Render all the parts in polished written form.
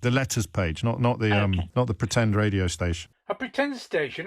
the letters page, not the pretend radio station. A pretend station,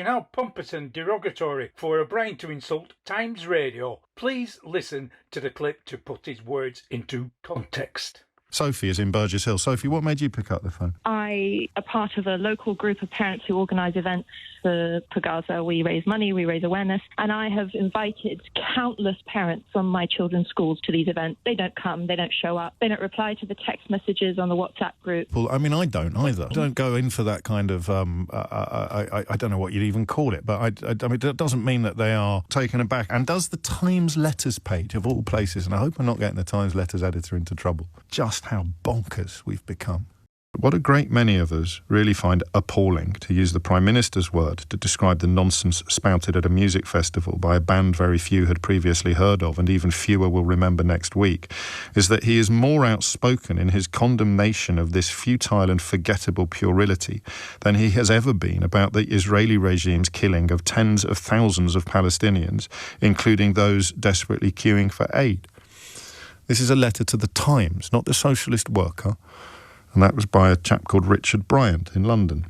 how pompous and derogatory for a brain to insult Times Radio. Please listen to the clip to put his words into context. Sophie is in Burgess Hill. Sophie, what made you pick up the phone? I am part of a local group of parents who organise events for Gaza. We raise money, we raise awareness, and I have invited countless parents from my children's schools to these events. They don't come, they don't show up, they don't reply to the text messages on the WhatsApp group. Well, I mean, I don't either. I don't go in for that kind of, I don't know what you'd even call it, but I mean, that doesn't mean that they are taken aback. And does the Times letters page, of all places, and I hope I'm not getting the Times letters editor into trouble, just how bonkers we've become. What a great many of us really find appalling, to use the Prime Minister's word, to describe the nonsense spouted at a music festival by a band very few had previously heard of and even fewer will remember next week, is that he is more outspoken in his condemnation of this futile and forgettable puerility than he has ever been about the Israeli regime's killing of tens of thousands of Palestinians, including those desperately queuing for aid. This is a letter to the Times, not the Socialist Worker, and that was by a chap called Richard Bryant in London,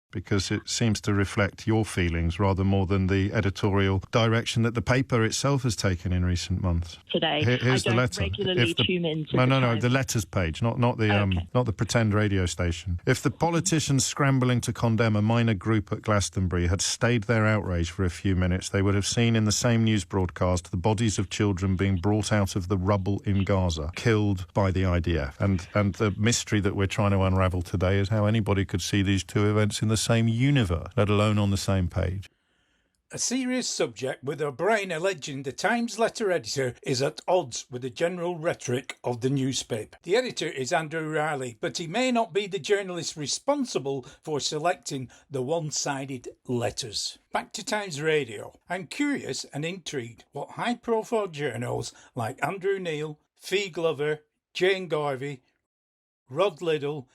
because it seems to reflect your feelings rather more than the editorial direction that the paper itself has taken in recent months. Today, here's I the don't letter. regularly tune into No, the letters page, not the pretend radio station. If the politicians scrambling to condemn a minor group at Glastonbury had stayed their outrage for a few minutes, they would have seen in the same news broadcast the bodies of children being brought out of the rubble in Gaza, killed by the IDF. And the mystery that we're trying to unravel today is how anybody could see these two events in the same universe, let alone on the same page. A serious subject with O'Brien alleging the Times letter editor is at odds with the general rhetoric of the newspaper. The editor is Andrew Riley, but he may not be the journalist responsible for selecting the one-sided letters. Back to Times Radio. I'm curious and intrigued what high-profile journals like Andrew Neil, Fee Glover, Jane Garvey, Rod Liddell,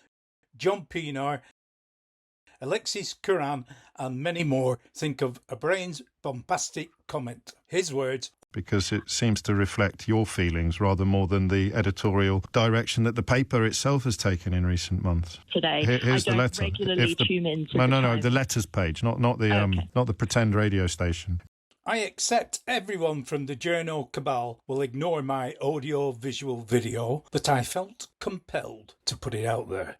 John Pienaar, Alexis Curran and many more think of O'Brien's bombastic comment. His words, because it seems to reflect your feelings rather more than the editorial direction that the paper itself has taken in recent months. Today, here's I don't the letter. regularly tune into the letters page, not the pretend radio station. I accept everyone from the journal cabal will ignore my audio-visual video, but I felt compelled to put it out there.